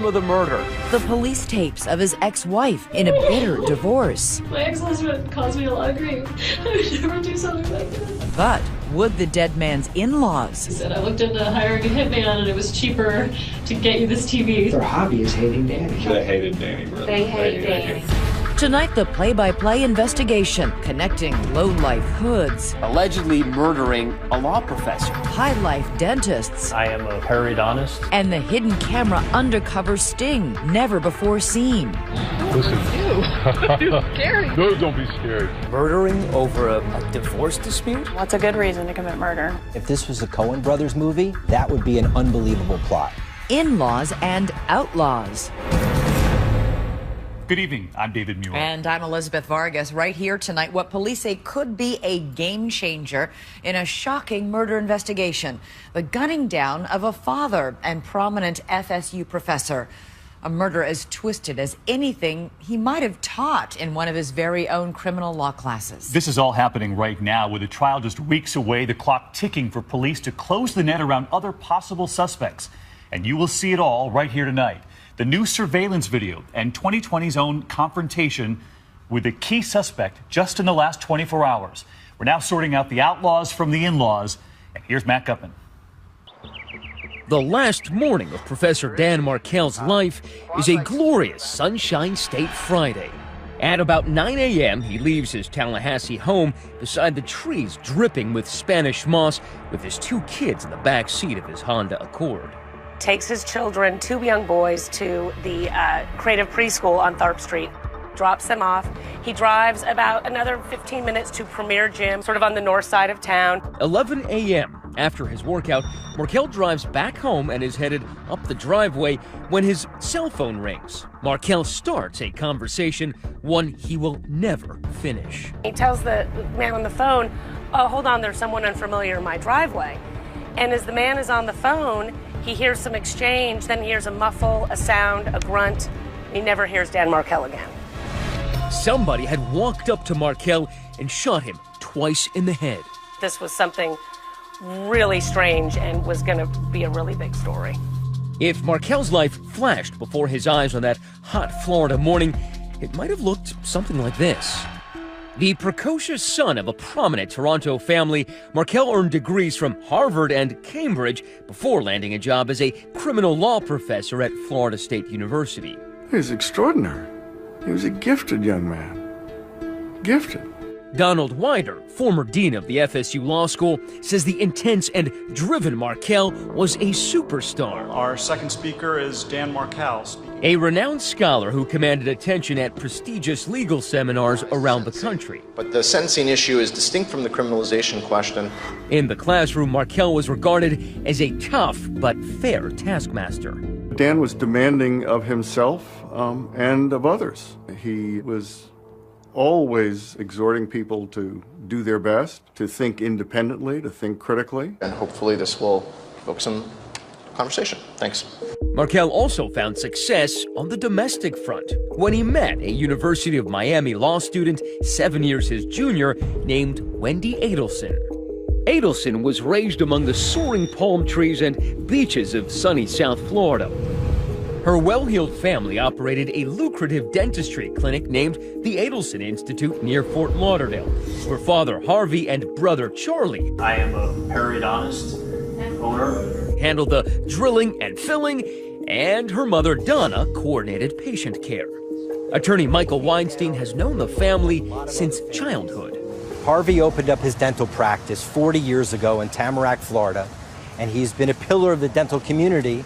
of the murder. The police tapes of his ex-wife in a bitter divorce. My ex-husband caused me a lot of grief. I would never do something like that. But would the dead man's in-laws? He said, I looked into hiring a hitman and it was cheaper to get you this TV. Their hobby is hating Danny. They hated Danny, really. They hate Danny. Tonight, the play-by-play investigation connecting low-life hoods, Allegedly murdering a law professor. high-life dentists, I am a periodontist. and the hidden camera undercover sting never before seen. Listen. Scary. No, don't be scared. Murdering over a divorce dispute? What's a good reason to commit murder? If this was a Coen Brothers movie, that would be an unbelievable plot. Inlaws and Outlaws. Good evening, I'm David Muir. And I'm Elizabeth Vargas. Right here tonight, what police say could be a game changer in a shocking murder investigation. The gunning down of a father and prominent FSU professor. A murder as twisted as anything he might have taught in one of his very own criminal law classes. This is all happening right now with the trial just weeks away, the clock ticking for police to close the net around other possible suspects. And you will see it all right here tonight. The new surveillance video and 2020's own confrontation with a key suspect just in the last 24 hours. We're now sorting out the outlaws from the in-laws. And here's Matt Gutman. The last morning of Professor Dan Markel's life is a glorious Sunshine State Friday. At about 9 a.m., he leaves his Tallahassee home beside the trees dripping with Spanish moss with his 2 kids in the back seat of his Honda Accord. Takes his children, 2 young boys, to the creative preschool on Tharp Street, drops them off. He drives about another 15 minutes to Premier Gym, sort of on the north side of town. 11 a.m. After his workout, Markel drives back home and is headed up the driveway when his cell phone rings. Markel starts a conversation, one he will never finish. He tells the man on the phone, oh, hold on, there's someone unfamiliar in my driveway. And as the man is on the phone, he hears some exchange, then he hears a muffle, a sound, a grunt. He never hears Dan Markel again. Somebody had walked up to Markel and shot him twice in the head. This was something really strange and was going to be a really big story. If Markel's life flashed before his eyes on that hot Florida morning, it might have looked something like this. The precocious son of a prominent Toronto family, Markel earned degrees from Harvard and Cambridge before landing a job as a criminal law professor at Florida State University. He was extraordinary. He was a gifted young man. Gifted. Donald Wider, former dean of the FSU Law School, says the intense and driven Markel was a superstar. Our second speaker is Dan Markel. A renowned scholar who commanded attention at prestigious legal seminars around the country. But the sentencing issue is distinct from the criminalization question. In the classroom, Markel was regarded as a tough but fair taskmaster. Dan was demanding of himself and of others. He was always exhorting people to do their best, to think independently, to think critically. And hopefully this will evoke some conversation. Thanks. Markel also found success on the domestic front when he met a University of Miami law student 7 years his junior named Wendy Adelson. Adelson was raised among the soaring palm trees and beaches of sunny South Florida. Her well-heeled family operated a lucrative dentistry clinic named the Adelson Institute near Fort Lauderdale, where Father Harvey and brother Charlie, I am a periodontist owner, handled the drilling and filling, and her mother Donna coordinated patient care. Attorney Michael Weinstein has known the family since childhood. Harvey opened up his dental practice 40 years ago in Tamarack, Florida, and he's been a pillar of the dental community,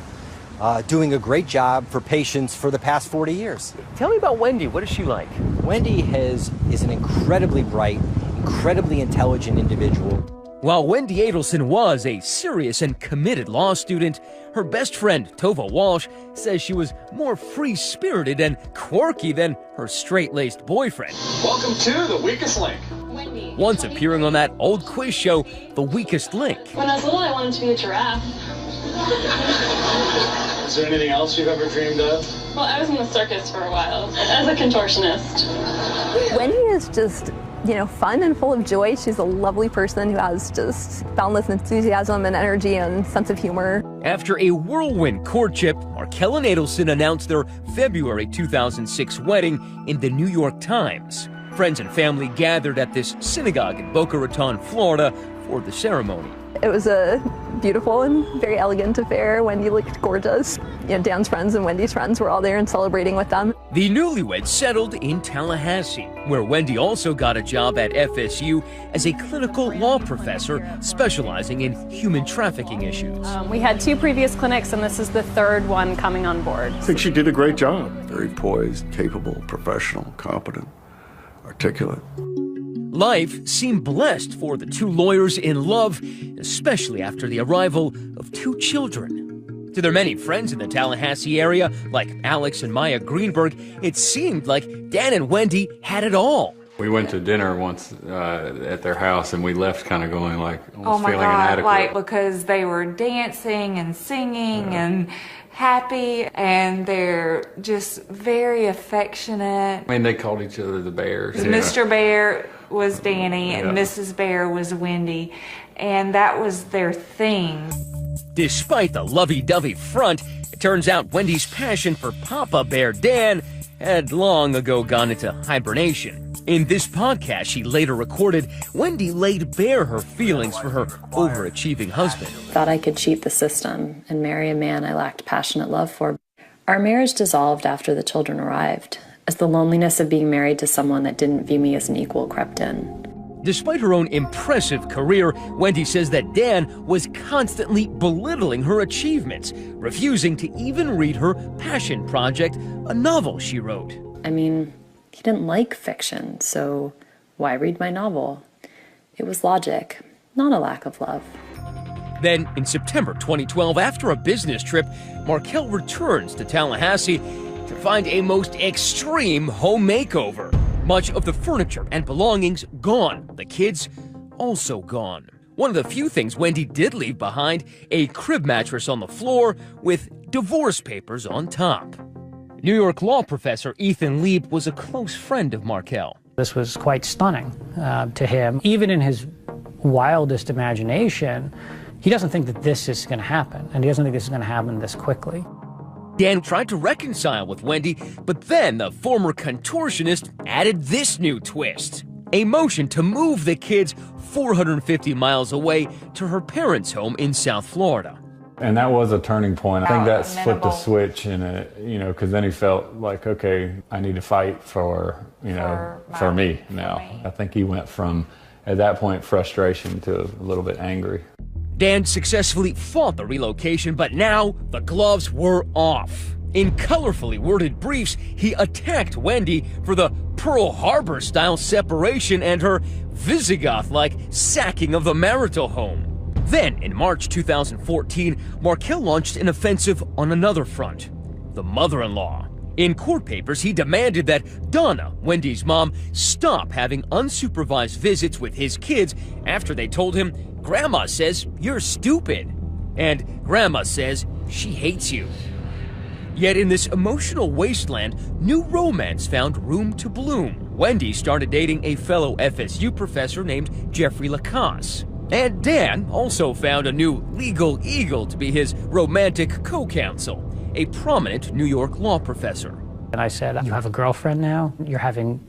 doing a great job for patients for the past 40 years. Tell me about Wendy. What is she like? Wendy is an incredibly bright, incredibly intelligent individual. While Wendy Adelson was a serious and committed law student, her best friend, Tova Walsh, says she was more free-spirited and quirky than her straight-laced boyfriend. Welcome to The Weakest Link. Wendy. Once appearing on that old quiz show, The Weakest Link. When I was little, I wanted to be a giraffe. Is there anything else you've ever dreamed of? Well, I was in the circus for a while as a contortionist. Wendy is just, fun and full of joy. She's a lovely person who has just boundless enthusiasm and energy and sense of humor. After a whirlwind courtship, Markel and Adelson announced their February 2006 wedding in the New York Times. Friends and family gathered at this synagogue in Boca Raton, Florida, for the ceremony. It was a beautiful and very elegant affair. Wendy looked gorgeous. Dan's friends and Wendy's friends were all there and celebrating with them. The newlyweds settled in Tallahassee, where Wendy also got a job at FSU as a clinical law professor specializing in human trafficking issues. We had 2 previous clinics, and this is the 3rd one coming on board. I think she did a great job. Very poised, capable, professional, competent, articulate. Life seemed blessed for the 2 lawyers in love, especially after the arrival of 2 children. To their many friends in the Tallahassee area, like Alex and Maya Greenberg, it seemed like Dan and Wendy had it all. We went to dinner once at their house, and we left kind of going like, almost oh my feeling God, inadequate. like because they were dancing and singing and happy, and they're just very affectionate. I mean, they called each other the Bears. Mr. Bear was Danny and Yeah. Mrs. Bear was Wendy, and that was their thing. Despite the lovey-dovey front, it turns out Wendy's passion for Papa Bear Dan had long ago gone into hibernation. In this podcast she later recorded, Wendy laid bare her feelings for her overachieving husband. Thought I could cheat the system and marry a man I lacked passionate love for. Our marriage dissolved after the children arrived, as the loneliness of being married to someone that didn't view me as an equal crept in. Despite her own impressive career, Wendy says that Dan was constantly belittling her achievements, refusing to even read her passion project, a novel she wrote. I mean, he didn't like fiction, so why read my novel? It was logic, not a lack of love. Then, in September 2012, after a business trip, Markel returns to Tallahassee to find a most extreme home makeover. Much of the furniture and belongings gone. The kids also gone. One of the few things Wendy did leave behind, a crib mattress on the floor with divorce papers on top. New York law professor Ethan Lieb was a close friend of Markel. This was quite stunning to him. Even in his wildest imagination, he doesn't think that this is going to happen, and he doesn't think this is going to happen this quickly. Dan tried to reconcile with Wendy, but then the former contortionist added this new twist. A motion to move the kids 450 miles away to her parents' home in South Florida. And that was a turning point. I think that flipped a switch in it, because then he felt like, okay, I need to fight for me now. I think he went from, at that point, frustration to a little bit angry. Dan successfully fought the relocation, but now the gloves were off. In colorfully worded briefs, he attacked Wendy for the Pearl Harbor-style separation and her Visigoth-like sacking of the marital home. Then, in March 2014, Markel launched an offensive on another front, the mother-in-law. In court papers, he demanded that Donna, Wendy's mom, stop having unsupervised visits with his kids after they told him, "Grandma says you're stupid," and "Grandma says she hates you." Yet in this emotional wasteland, new romance found room to bloom. Wendy started dating a fellow FSU professor named Jeffrey Lacasse. And Dan also found a new legal eagle to be his romantic co-counsel, a prominent New York law professor. And I said, "You have a girlfriend now? You're having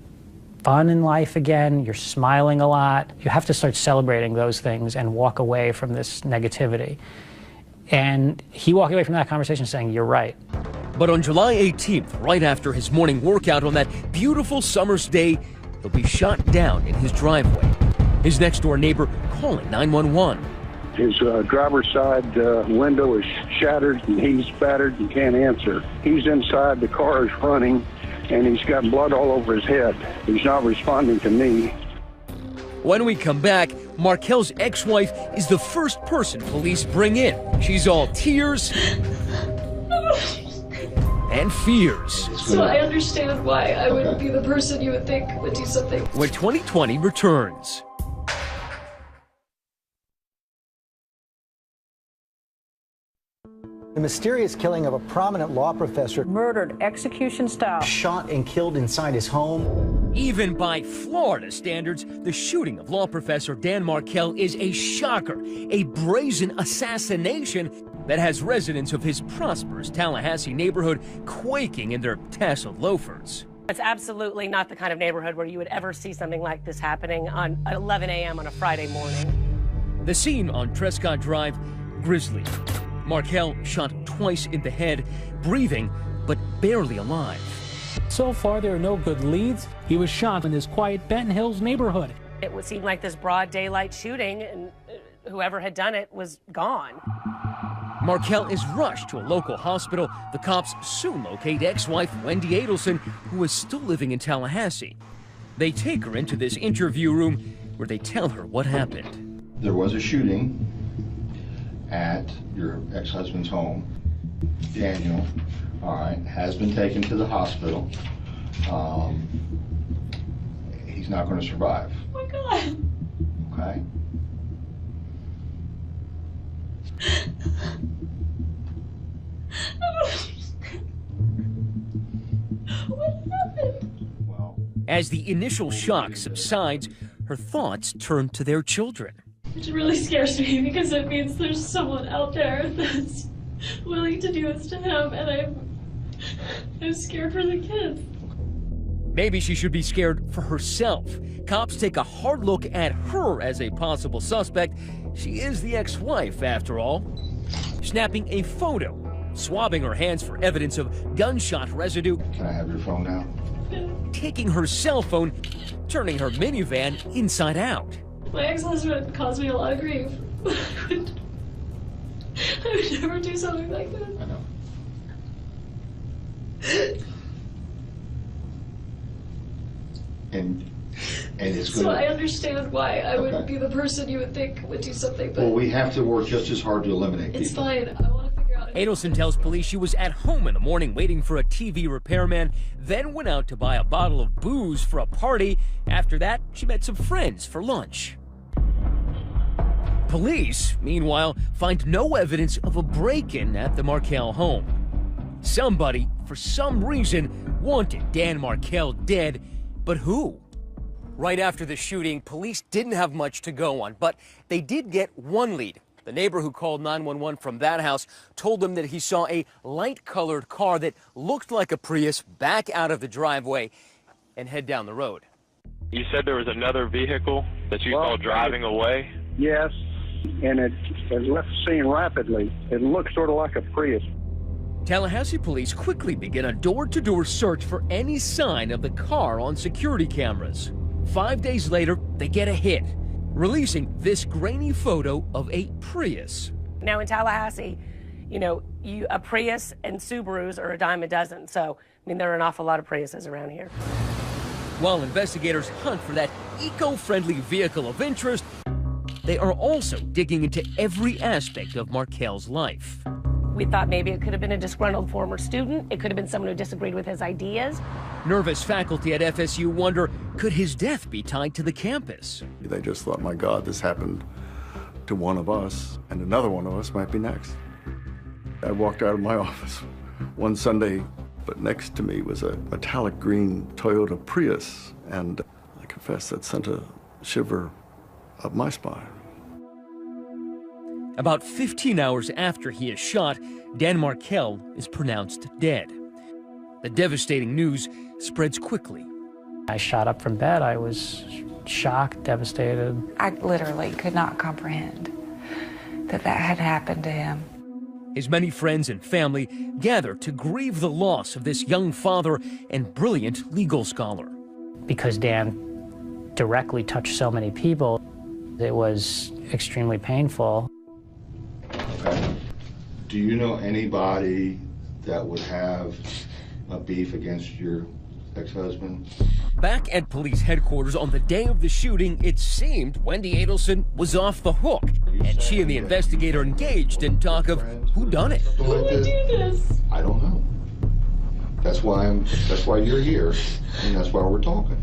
fun in life again? You're smiling a lot? You have to start celebrating those things and walk away from this negativity." And he walked away from that conversation saying, "You're right." But on July 18th, right after his morning workout on that beautiful summer's day, he'll be shot down in his driveway. His next-door neighbor calling 911. His driver's side window is shattered and he's battered and can't answer. He's inside, the car is running, and he's got blood all over his head. He's not responding to me. When we come back, Markel's ex-wife is the first person police bring in. She's all tears and fears. So I understand why I wouldn't be the person you would think would do something. When 2020 returns. The mysterious killing of a prominent law professor. Murdered execution style. Shot and killed inside his home. Even by Florida standards, the shooting of law professor Dan Markel is a shocker, a brazen assassination. that has residents of his prosperous Tallahassee neighborhood quaking in their tasseled loafers. It's absolutely not the kind of neighborhood where you would ever see something like this happening at 11 a.m. on a Friday morning. The scene on Trescott Drive, grisly. Markel shot twice in the head, breathing, but barely alive. So far, there are no good leads. He was shot in his quiet Benton Hills neighborhood. It would seem like this broad daylight shooting, and whoever had done it was gone. Markel is rushed to a local hospital. The cops soon locate ex-wife Wendy Adelson, who is still living in Tallahassee. They take her into this interview room where they tell her what happened. There was a shooting at your ex-husband's home. Daniel, all right, has been taken to the hospital. He's not going to survive. Oh my God. Okay? What happened? As the initial shock subsides, her thoughts turn to their children. It really scares me because it means there's someone out there that's willing to do this to him, and I'm scared for the kids. Maybe she should be scared for herself. Cops take a hard look at her as a possible suspect. She is the ex-wife, after all. Snapping a photo, swabbing her hands for evidence of gunshot residue. Can I have your phone now? Taking her cell phone, turning her minivan inside out. My ex-husband caused me a lot of grief. I would never do something like this. I know. And it's So going I understand why I would be the person you would think would do something, but Well, we have to work just as hard to eliminate it's people. fine. I want to figure out. Adelson tells police she was at home in the morning waiting for a TV repairman, then went out to buy a bottle of booze for a party. After that, she met some friends for lunch. Police, meanwhile, find no evidence of a break-in at the Markel home. Somebody, for some reason, wanted Dan Markel dead, but who? Right after the shooting, police didn't have much to go on, but they did get one lead. The neighbor who called 911 from that house told them that he saw a light-colored car that looked like a Prius back out of the driveway and head down the road. You said there was another vehicle that you saw driving away? Yes, and it left the scene rapidly. It looked sort of like a Prius. Tallahassee police quickly begin a door-to-door search for any sign of the car on security cameras. 5 days later, they get a hit, releasing this grainy photo of a Prius. Now in Tallahassee, you know, a Prius and Subarus are a dime a dozen. So, I mean, there are an awful lot of Priuses around here. While investigators hunt for that eco-friendly vehicle of interest, they are also digging into every aspect of Markel's life. We thought maybe it could have been a disgruntled former student. It could have been someone who disagreed with his ideas. Nervous faculty at FSU wonder, could his death be tied to the campus? They just thought, my God, this happened to one of us, and another one of us might be next. I walked out of my office one Sunday, but next to me was a metallic green Toyota Prius, and I confess that sent a shiver up my spine. About 15 hours after he is shot, Dan Markel is pronounced dead. The devastating news spreads quickly. I shot up from bed. I was shocked, devastated. I literally could not comprehend that that had happened to him. His many friends and family gather to grieve the loss of this young father and brilliant legal scholar. Because Dan directly touched so many people, it was extremely painful. Okay. Do you know anybody that would have a beef against your ex-husband? Back at police headquarters on the day of the shooting, it seemed Wendy Adelson was off the hook, and she and the investigator engaged in talk of who done it. Who would do this? I don't know. That's why you're here, and that's why we're talking.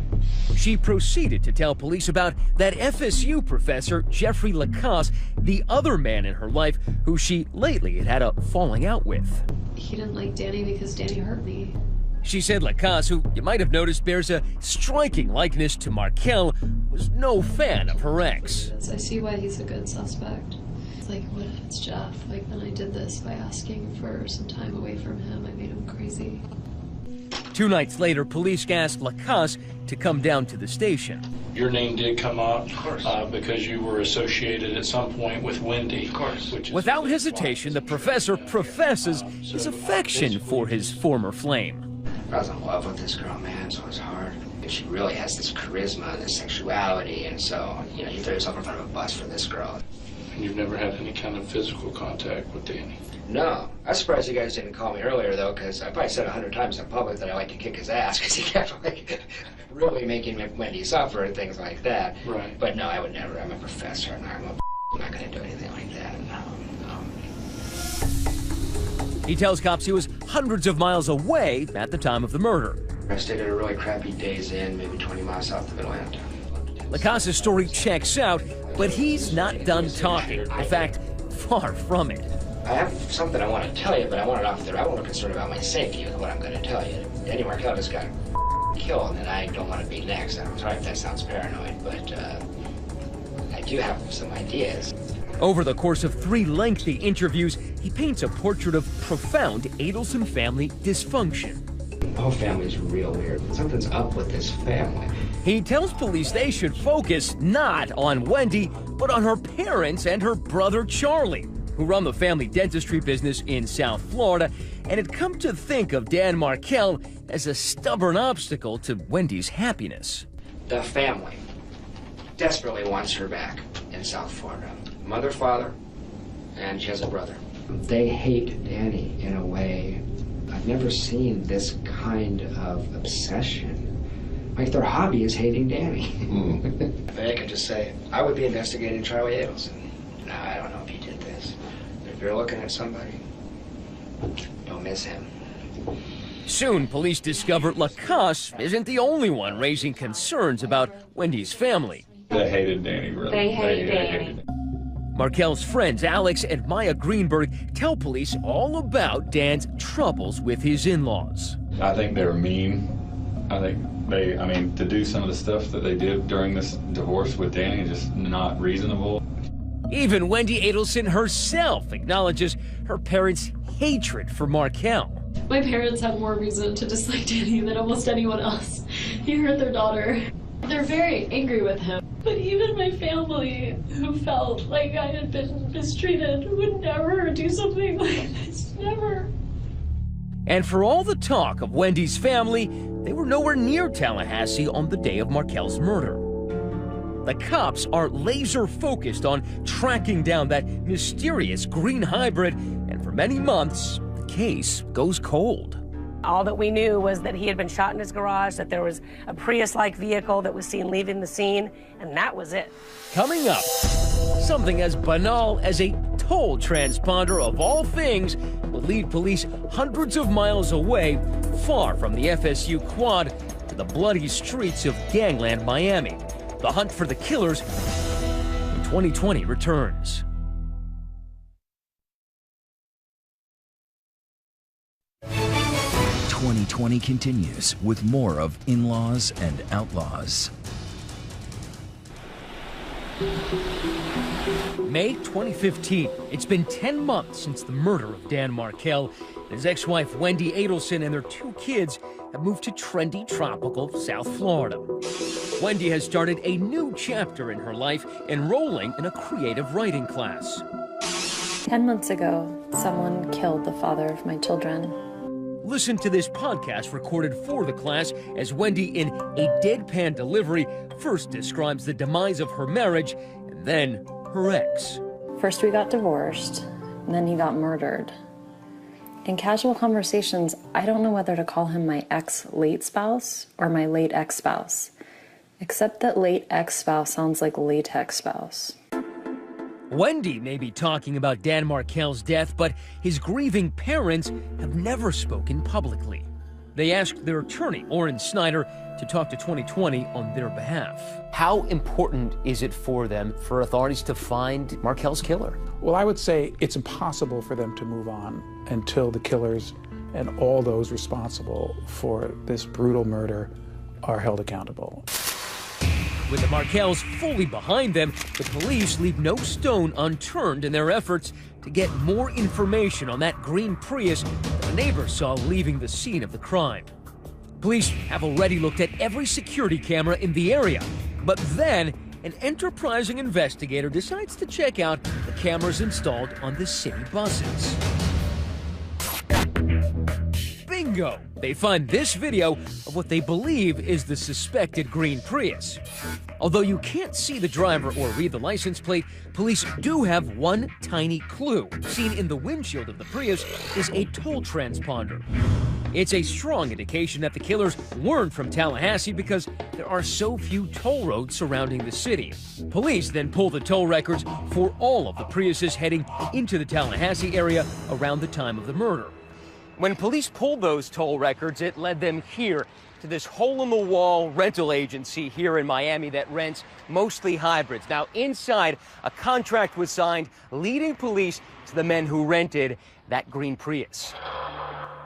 She proceeded to tell police about that FSU professor, Jeffrey Lacasse, the other man in her life who she lately had had a falling out with. He didn't like Danny because Danny hurt me. She said Lacasse, who you might have noticed bears a striking likeness to Markel, was no fan of her ex. I see why he's a good suspect. It's like, what if it's Jeff? Like, then I did this by asking for some time away from him. I made him crazy. 2 nights later, police asked Lacasse to come down to the station. Your name did come up because you were associated at some point with Wendy. Of course. Without hesitation, the professor professes his affection for his former flame. I was in love with this girl, man, so it's hard. She really has this charisma and this sexuality, and so, you know, you throw yourself in front of a bus for this girl. And you've never had any kind of physical contact with Danny? No. I'm surprised you guys didn't call me earlier, though, because I probably said 100 times in public that I like to kick his ass, because he kept, like, really making Wendy suffer and things like that. Right. But no, I would never. I'm a professor, and I'm not going to do anything like that. No. He tells cops he was hundreds of miles away at the time of the murder. I stayed at a really crappy Days Inn, maybe 20 miles south of Atlanta. Lacasse's story checks out, but he's not done talking. In fact, far from it. I have something I want to tell you, but I want it off there. I'm more concerned about my safety with what I'm going to tell you. Danny Markel just got killed, and I don't want to be next. I'm sorry if that sounds paranoid, but I do have some ideas. Over the course of 3 lengthy interviews, he paints a portrait of profound Adelson family dysfunction. The whole family's real weird. Something's up with this family. He tells police they should focus not on Wendy, but on her parents and her brother Charlie, who run the family dentistry business in South Florida, and had come to think of Dan Markel as a stubborn obstacle to Wendy's happiness. The family desperately wants her back in South Florida. Mother, father, and she has a brother. They hate Danny in a way I've never seen. This kind of obsession. Like, their hobby is hating Danny. If I could just say, I would be investigating Charlie Adelson. No, I don't know if he did this. If you're looking at somebody, don't miss him. Soon, police discover Lacasse isn't the only one raising concerns about Wendy's family. They hated Danny, really. They hate Danny. Markel's friends Alex and Maya Greenberg tell police all about Dan's troubles with his in-laws. I think they were mean. I mean, to do some of the stuff that they did during this divorce with Danny is just not reasonable. Even Wendy Adelson herself acknowledges her parents' hatred for Markel. My parents have more reason to dislike Danny than almost anyone else. He hurt their daughter. They're very angry with him. But even my family, who felt like I had been mistreated, would never do something like this. Never. And for all the talk of Wendy's family, they were nowhere near Tallahassee on the day of Markel's murder. The cops are laser focused on tracking down that mysterious green hybrid, and for many months, the case goes cold. All that we knew was that he had been shot in his garage, that there was a Prius-like vehicle that was seen leaving the scene, and that was it. Coming up, something as banal as a toll transponder of all things will lead police hundreds of miles away, far from the FSU quad, to the bloody streets of gangland Miami. The hunt for the killers in 2020 returns. '20 continues with more of In-Laws and Outlaws. May 2015. It's been 10 months since the murder of Dan Markel. His ex-wife Wendy Adelson and their 2 kids have moved to trendy, tropical South Florida. Wendy has started a new chapter in her life, enrolling in a creative writing class. 10 months ago, someone killed the father of my children. Listen to this podcast recorded for the class as Wendy, in a deadpan delivery, first describes the demise of her marriage and then her ex. First we got divorced, and then he got murdered. In casual conversations, I don't know whether to call him my ex-late spouse or my late ex-spouse, except that late ex-spouse sounds like latex spouse. Wendy may be talking about Dan Markel's death, but his grieving parents have never spoken publicly. They asked their attorney, Orrin Snyder, to talk to 2020 on their behalf. How important is it for them, for authorities, to find Markel's killer? Well, I would say it's impossible for them to move on until the killers and all those responsible for this brutal murder are held accountable. With the Markells fully behind them, the police leave no stone unturned in their efforts to get more information on that green Prius that a neighbor saw leaving the scene of the crime. Police have already looked at every security camera in the area, but then an enterprising investigator decides to check out the cameras installed on the city buses. Bingo! They find this video of what they believe is the suspected green Prius. Although you can't see the driver or read the license plate, police do have one tiny clue. Seen in the windshield of the Prius is a toll transponder. It's a strong indication that the killers weren't from Tallahassee because there are so few toll roads surrounding the city. Police then pull the toll records for all of the Priuses heading into the Tallahassee area around the time of the murder. When police pulled those toll records, it led them here to this hole-in-the-wall rental agency here in Miami that rents mostly hybrids. Now, inside, a contract was signed leading police to the men who rented that green Prius.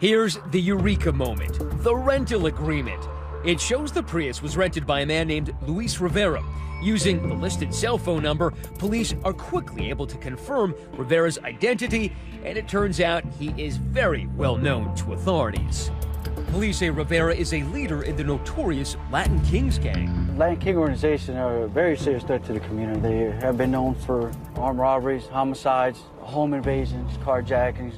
Here's the eureka moment, the rental agreement. It shows the Prius was rented by a man named Luis Rivera. Using the listed cell phone number, police are quickly able to confirm Rivera's identity, and it turns out he is very well known to authorities. Police say Rivera is a leader in the notorious Latin Kings gang. Latin King organization are a very serious threat to the community. They have been known for armed robberies, homicides, home invasions, carjackings.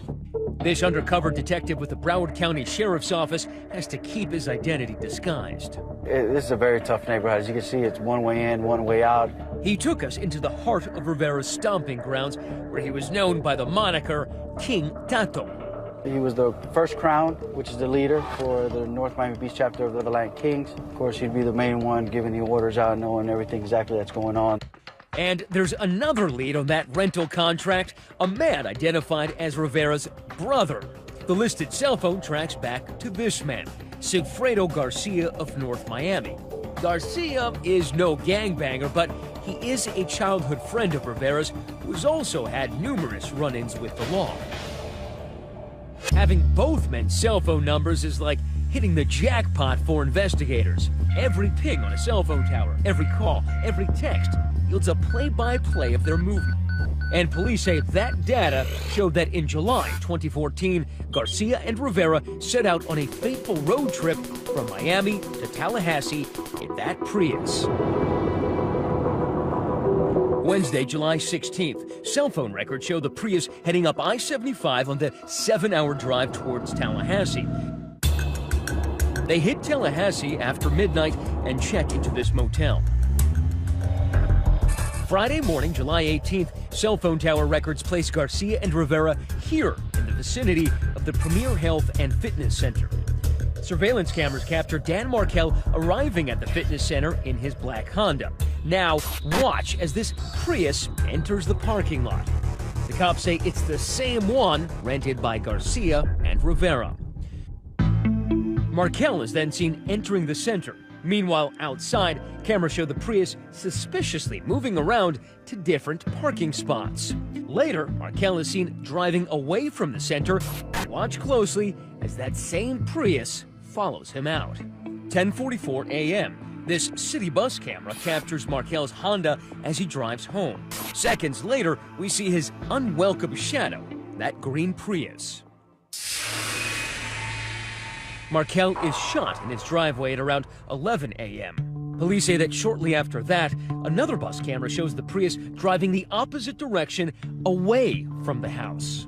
This undercover detective with the Broward County Sheriff's Office has to keep his identity disguised. This is a very tough neighborhood. As you can see, it's one way in, one way out. He took us into the heart of Rivera's stomping grounds, where he was known by the moniker King Tato. He was the first crown, which is the leader for the North Miami Beach chapter of the Latin Kings. Of course, he'd be the main one giving the orders out, knowing everything exactly that's going on. And there's another lead on that rental contract, a man identified as Rivera's brother. The listed cell phone tracks back to this man, Sigfredo Garcia of North Miami. Garcia is no gangbanger, but he is a childhood friend of Rivera's who's also had numerous run-ins with the law. Having both men's cell phone numbers is like hitting the jackpot for investigators. Every ping on a cell phone tower, every call, every text yields a play-by-play of their movement. And police say that data showed that in July 2014, Garcia and Rivera set out on a fateful road trip from Miami to Tallahassee in that Prius. Wednesday, July 16th, cell phone records show the Prius heading up I-75 on the 7-hour drive towards Tallahassee. They hit Tallahassee after midnight and check into this motel. Friday morning, July 18th, cell phone tower records place Garcia and Rivera here in the vicinity of the Premier Health and Fitness Center. Surveillance cameras capture Dan Markel arriving at the fitness center in his black Honda. Now, watch as this Prius enters the parking lot. The cops say it's the same one rented by Garcia and Rivera. Markel is then seen entering the center. Meanwhile, outside, cameras show the Prius suspiciously moving around to different parking spots. Later, Markel is seen driving away from the center. Watch closely as that same Prius follows him out. 10:44 a.m. This city bus camera captures Markel's Honda as he drives home. Seconds later, we see his unwelcome shadow, that green Prius. Markel is shot in his driveway at around 11 a.m. Police say that shortly after that, another bus camera shows the Prius driving the opposite direction away from the house.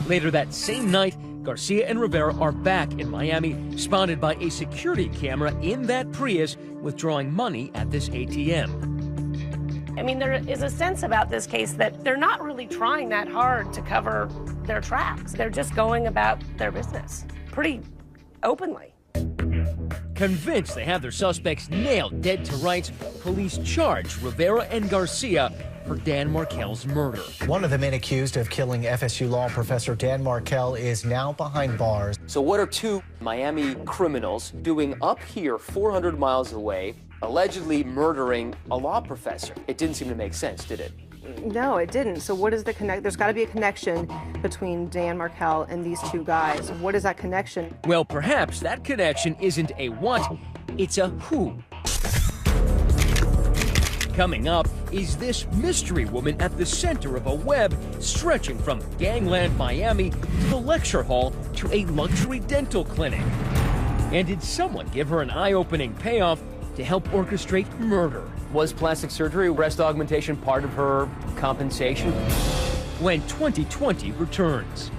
Later that same night, Garcia and Rivera are back in Miami, spotted by a security camera in that Prius withdrawing money at this ATM. I mean, there is a sense about this case that they're not really trying that hard to cover their tracks. They're just going about their business pretty openly. Convinced they have their suspects nailed dead to rights, police charge Rivera and Garcia for Dan Markel's murder. One of the men accused of killing FSU law professor Dan Markel is now behind bars. So what are two Miami criminals doing up here 400 miles away, allegedly murdering a law professor? It didn't seem to make sense, did it? No, it didn't. So what is the connect? There's got to be a connection between Dan Markel and these two guys. What is that connection? Well, perhaps that connection isn't a what, it's a who. Coming up, is this mystery woman at the center of a web stretching from gangland Miami to the lecture hall to a luxury dental clinic? And did someone give her an eye-opening payoff to help orchestrate murder? Was plastic surgery, breast augmentation, part of her compensation? When 2020 returns.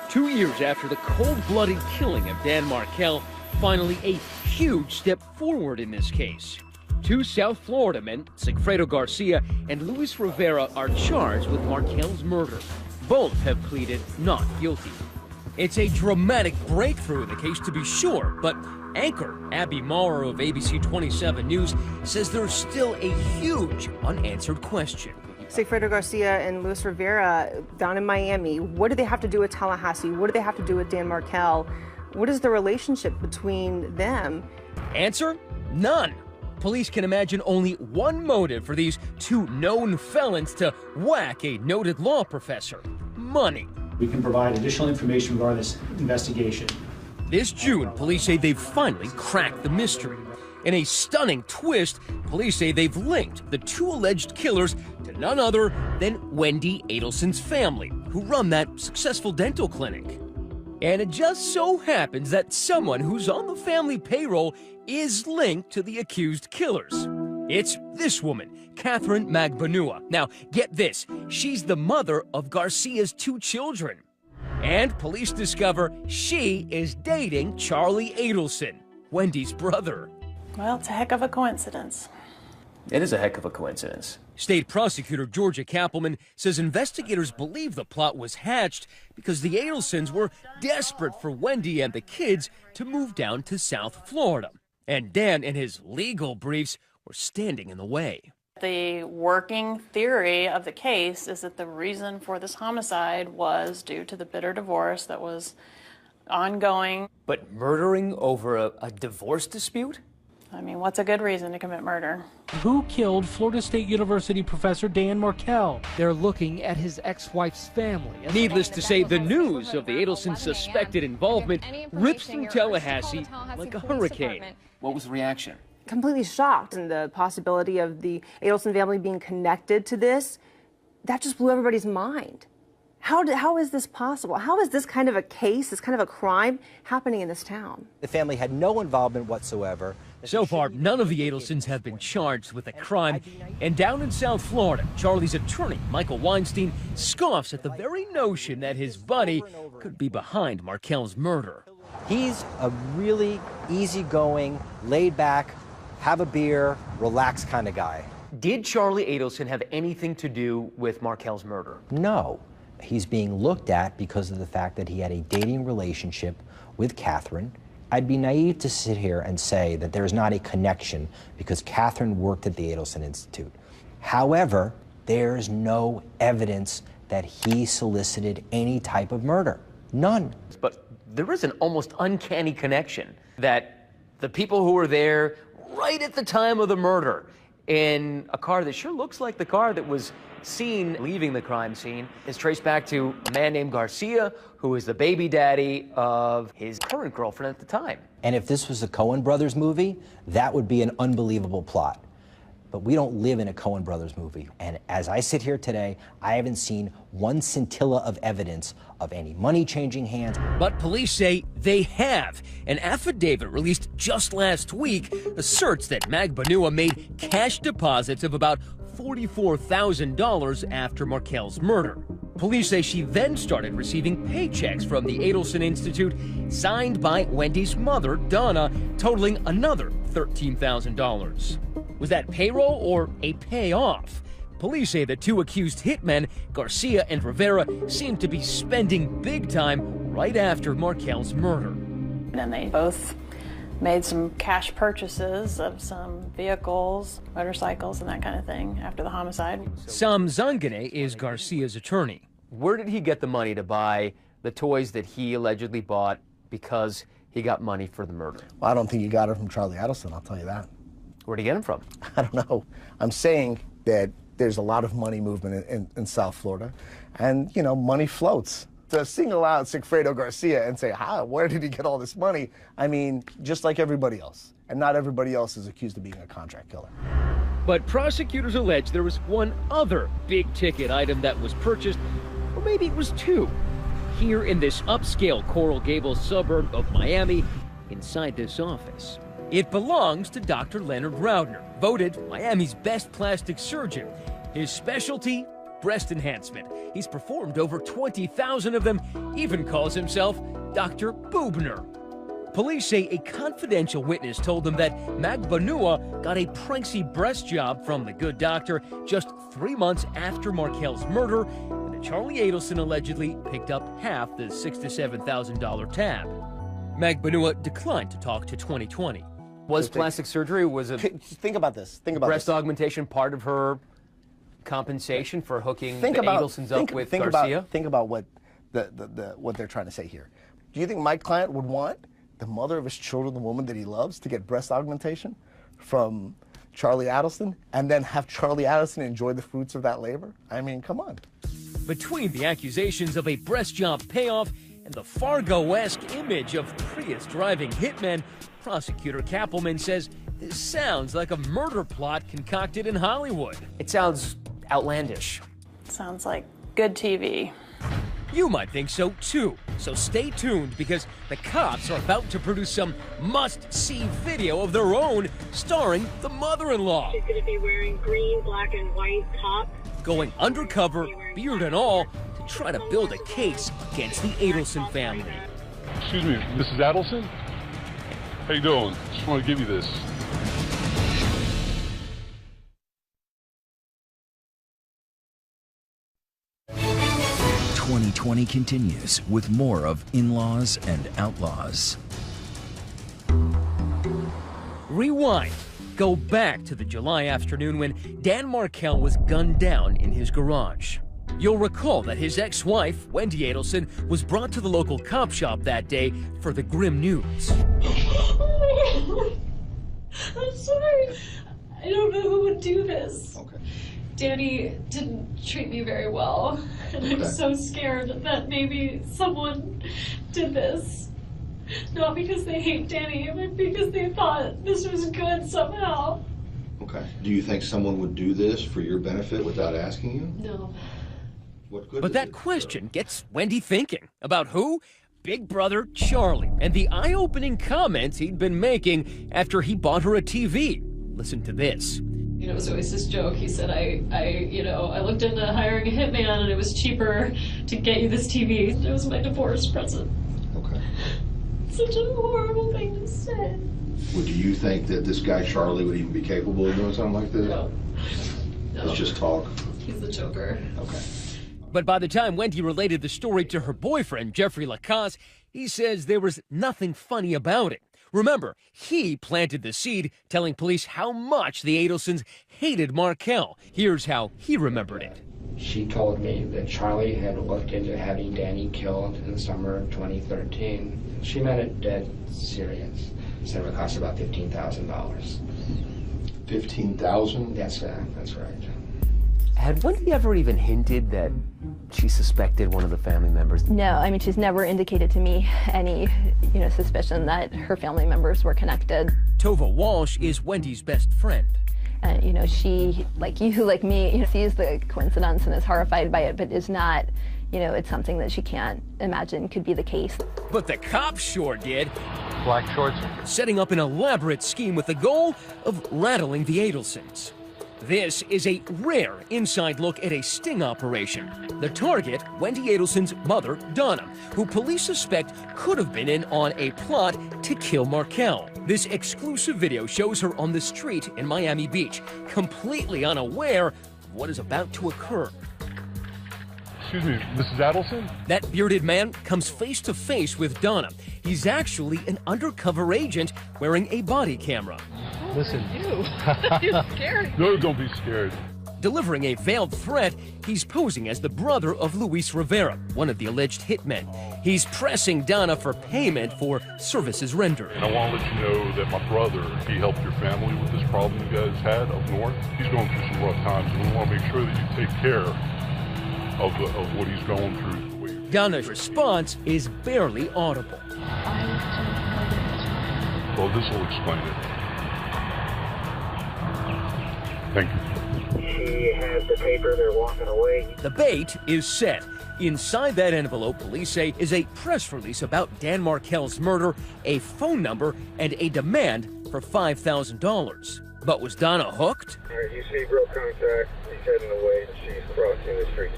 Two years after the cold-blooded killing of Dan Markel, finally a huge step forward in this case. Two South Florida men, Sigfredo Garcia and Luis Rivera, are charged with Markel's murder. Both have pleaded not guilty. It's a dramatic breakthrough in the case, to be sure, but anchor Abby Maurer of ABC 27 News says there's still a huge unanswered question. Sigfredo Garcia and Luis Rivera down in Miami, what do they have to do with Tallahassee? What do they have to do with Dan Markel? What is the relationship between them? Answer? None. Police can imagine only one motive for these two known felons to whack a noted law professor: money. We can provide additional information regarding this investigation. This June, police say they've finally cracked the mystery. In a stunning twist, police say they've linked the two alleged killers to none other than Wendy Adelson's family, who run that successful dental clinic. And it just so happens that someone who's on the family payroll is linked to the accused killers. It's this woman, Catherine Magbanua. Now, get this, she's the mother of Garcia's two children. And police discover she is dating Charlie Adelson, Wendy's brother. Well, it's a heck of a coincidence. It is a heck of a coincidence. State Prosecutor Georgia Kappelman says investigators believe the plot was hatched because the Adelsons were desperate for Wendy and the kids to move down to South Florida. And Dan and his legal briefs were standing in the way. The working theory of the case is that the reason for this homicide was due to the bitter divorce that was ongoing. But murdering over a divorce dispute? I mean, what's a good reason to commit murder? Who killed Florida State University professor Dan Markel? They're looking at his ex-wife's family. Needless to say, the news of the Adelsons' suspected involvement rips through Tallahassee like a hurricane. What was the reaction? Completely shocked. And the possibility of the Adelson family being connected to this, that just blew everybody's mind. How is this possible? How is this kind of a case, this kind of a crime happening in this town? The family had no involvement whatsoever. So far, none of the Adelsons have been charged with a crime. And down in South Florida, Charlie's attorney, Michael Weinstein, scoffs at the very notion that his buddy could be behind Markel's murder. He's a really easygoing, laid back, have a beer, relaxed kind of guy. Did Charlie Adelson have anything to do with Markel's murder? No. He's being looked at because of the fact that he had a dating relationship with Catherine. I'd be naive to sit here and say that there's not a connection because Catherine worked at the Adelson Institute. However, there's no evidence that he solicited any type of murder. None. But there is an almost uncanny connection that the people who were there right at the time of the murder in a car that sure looks like the car that was seen leaving the crime scene is traced back to a man named Garcia, who is the baby daddy of his current girlfriend at the time. And if this was a Coen Brothers movie, that would be an unbelievable plot. But we don't live in a Coen Brothers movie. And as I sit here today, I haven't seen one scintilla of evidence of any money changing hands. But police say they have. An affidavit released just last week asserts that Magbanua made cash deposits of about $44,000 after Markel's murder. Police say she then started receiving paychecks from the Adelson Institute signed by Wendy's mother, Donna, totaling another $13,000. Was that payroll or a payoff? Police say the two accused hitmen, Garcia and Rivera, seemed to be spending big time right after Markel's murder. And they both made some cash purchases of some vehicles, motorcycles, and that kind of thing after the homicide. Sam Zangane is Garcia's attorney. Where did he get the money to buy the toys that he allegedly bought because he got money for the murder? Well, I don't think he got it from Charlie Adelson, I'll tell you that. Where'd he get him from? I don't know. I'm saying that there's a lot of money movement in South Florida, and, you know, money floats. To single out Sigfredo Garcia and say, where did he get all this money? I mean, just like everybody else. And not everybody else is accused of being a contract killer. But prosecutors allege there was one other big-ticket item that was purchased, or maybe it was two, here in this upscale Coral Gables suburb of Miami, inside this office. It belongs to Dr. Leonard Raudner, voted Miami's best plastic surgeon. His specialty, breast enhancement. He's performed over 20,000 of them, even calls himself Dr. Boobner. Police say a confidential witness told them that Magbanua got a pricey breast job from the good doctor just 3 months after Markel's murder, and that Charlie Adelson allegedly picked up half the $6,000 to $7,000 tab. Magbanua declined to talk to 2020. Was plastic surgery, think about this. Think about breast this. augmentation part of her compensation for hooking the Adelsons up with Garcia? Think about what what they're trying to say here. Do you think my client would want the mother of his children, the woman that he loves, to get breast augmentation from Charlie Adelson and then have Charlie Adelson enjoy the fruits of that labor? I mean, come on. Between the accusations of a breast job payoff and the Fargo-esque image of Prius-driving hitmen, prosecutor Kappelman says this sounds like a murder plot concocted in Hollywood. It sounds outlandish. Sounds like good TV. You might think so too, so stay tuned because the cops are about to produce some must-see video of their own starring the mother-in-law. She's going to be wearing green, black, and white top. Going undercover, beard and all, to try to build a case against the Adelson family. Excuse me, Mrs. Adelson? How you doing? Just want to give you this. #2020 continues with more of In-Laws and Outlaws. Rewind. Go back to the July afternoon when Dan Markel was gunned down in his garage. You'll recall that his ex-wife, Wendy Adelson, was brought to the local cop shop that day for the grim news. I'm sorry. I don't know who would do this. Okay. Danny didn't treat me very well, and I'm so scared that maybe someone did this. Not because they hate Danny, but because they thought this was good somehow. Okay. Do you think someone would do this for your benefit without asking you? No. What good But that question gets Wendy thinking. About who? Big brother Charlie, and the eye-opening comments he'd been making after he bought her a TV. Listen to this. You know, it was always this joke. He said, I looked into hiring a hitman and it was cheaper to get you this TV. It was my divorce present. Okay. Such a horrible thing to say. Well, do you think that this guy Charlie would even be capable of doing something like this? No. It's just talk. He's the Joker. Okay. But by the time Wendy related the story to her boyfriend, Jeffrey Lacasse, he says there was nothing funny about it. Remember, he planted the seed, telling police how much the Adelsons hated Markel. Here's how he remembered it. She told me that Charlie had looked into having Danny killed in the summer of 2013. She meant it dead serious. Said it would cost about $15,000. $15,000? That's right. Had Wendy ever even hinted that she suspected one of the family members? No, I mean, she's never indicated to me any, suspicion that her family members were connected. Tova Walsh is Wendy's best friend. And, she, like you, like me, sees the coincidence and is horrified by it, but is not, it's something that she can't imagine could be the case. But the cops sure did. Black shorts. Setting up an elaborate scheme with the goal of rattling the Adelsons. This is a rare inside look at a sting operation. The target, Wendy Adelson's mother, Donna, who police suspect could have been in on a plot to kill Markel. This exclusive video shows her on the street in Miami Beach, completely unaware of what is about to occur. Excuse me, Mrs. Adelson? That bearded man comes face to face with Donna. He's actually an undercover agent wearing a body camera. Listen. Ew. You're scared. No, don't be scared. Delivering a veiled threat, he's posing as the brother of Luis Rivera, one of the alleged hitmen. He's pressing Donna for payment for services rendered. And I want to let you know that my brother, he helped your family with this problem you guys had up north. He's going through some rough times, and we want to make sure that you take care of what he's going through. Donna's response is barely audible. Well, this will explain it. Thank you. She has the paper. They're walking away. The bait is set. Inside that envelope, police say, is a press release about Dan Markel's murder, a phone number, and a demand for $5,000. But was Donna hooked? All right, you see broke contact. She's heading away. She's crossing the street.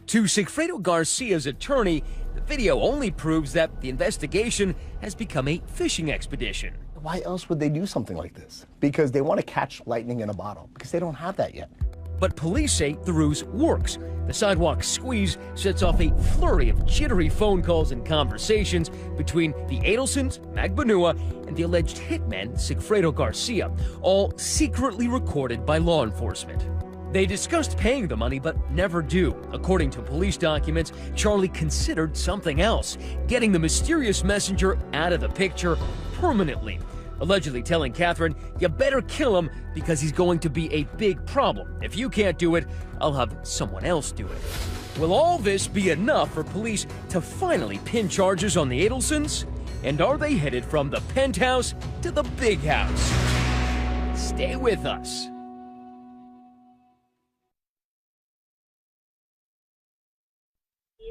To Sigfredo Garcia's attorney, the video only proves that the investigation has become a fishing expedition. Why else would they do something like this? Because they want to catch lightning in a bottle, because they don't have that yet. But police say the ruse works. The sidewalk squeeze sets off a flurry of jittery phone calls and conversations between the Adelsons, Magbanua, and the alleged hitman, Sigfredo Garcia, all secretly recorded by law enforcement. They discussed paying the money, but never do. According to police documents, Charlie considered something else, getting the mysterious messenger out of the picture permanently. Allegedly telling Catherine, you better kill him because he's going to be a big problem. If you can't do it, I'll have someone else do it. Will all this be enough for police to finally pin charges on the Adelsons? And are they headed from the penthouse to the big house? Stay with us.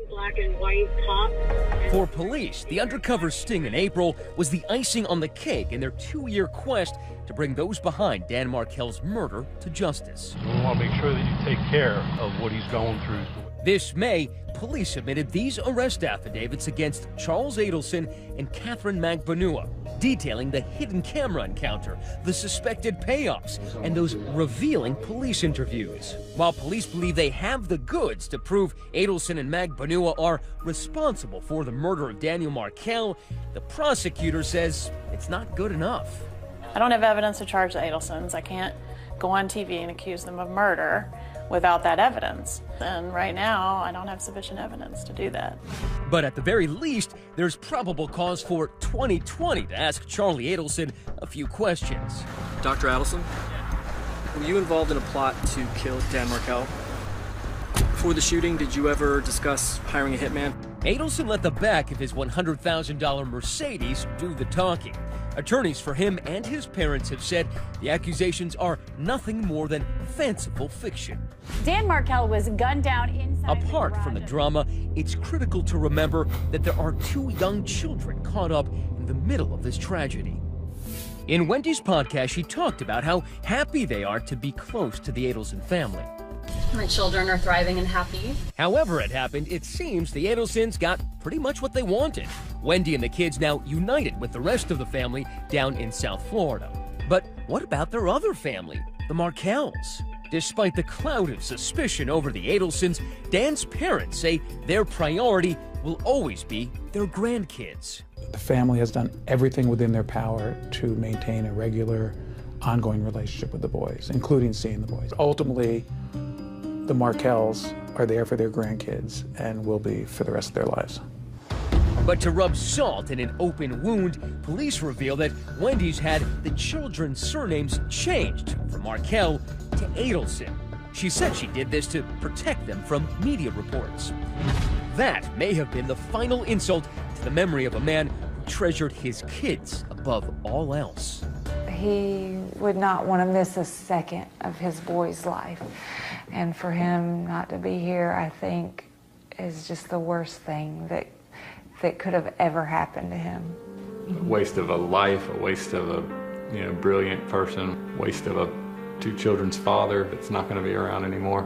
Black and white top. For police, the undercover sting in April was the icing on the cake in their 2-year quest to bring those behind Dan Markel's murder to justice. We want to make sure that you take care of what he's going through. This May, police submitted these arrest affidavits against Charles Adelson and Catherine Magbanua, detailing the hidden camera encounter, the suspected payoffs, and those revealing police interviews. While police believe they have the goods to prove Adelson and Magbanua are responsible for the murder of Daniel Markel, the prosecutor says it's not good enough. I don't have evidence to charge the Adelsons. I can't go on TV and accuse them of murder without that evidence. And right now, I don't have sufficient evidence to do that. But at the very least, there's probable cause for 2020 to ask Charlie Adelson a few questions. Dr. Adelson, were you involved in a plot to kill Dan Markel? Before the shooting, did you ever discuss hiring a hitman? Adelson let the back of his $100,000 Mercedes do the talking. Attorneys for him and his parents have said the accusations are nothing more than fanciful fiction. Dan Markel was gunned down inside. Apart from the drama, it's critical to remember that there are 2 young children caught up in the middle of this tragedy. In Wendy's podcast, she talked about how happy they are to be close to the Adelson family. My children are thriving and happy. However it happened, it seems the Adelsons got pretty much what they wanted. Wendy and the kids now united with the rest of the family down in South Florida. But what about their other family, the Markels? Despite the cloud of suspicion over the Adelsons, Dan's parents say their priority will always be their grandkids. The family has done everything within their power to maintain a regular, ongoing relationship with the boys, including seeing the boys. Ultimately, the Markels are there for their grandkids and will be for the rest of their lives. But to rub salt in an open wound, police reveal that Wendy's had the children's surnames changed from Markel to Adelson. She said she did this to protect them from media reports. That may have been the final insult to the memory of a man who treasured his kids above all else. He would not want to miss a second of his boy's life. And for him not to be here, I think, is just the worst thing that could have ever happened to him. A waste of a life, a waste of a brilliant person, waste of a 2 children's father that's not going to be around anymore.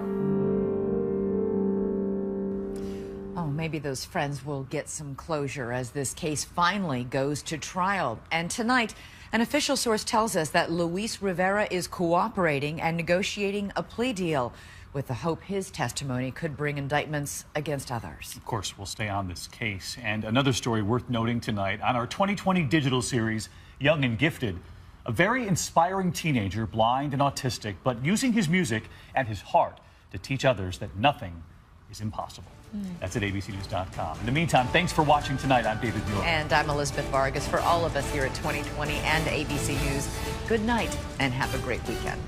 Oh, maybe those friends will get some closure as this case finally goes to trial. And tonight, an official source tells us that Luis Rivera is cooperating and negotiating a plea deal with the hope his testimony could bring indictments against others. Of course, we'll stay on this case. And another story worth noting tonight on our 2020 digital series, Young and Gifted. A very inspiring teenager, blind and autistic, but using his music and his heart to teach others that nothing is impossible. That's at abcnews.com. In the meantime, thanks for watching tonight. I'm David Muir. And I'm Elizabeth Vargas. For all of us here at 2020 and ABC News, good night and have a great weekend.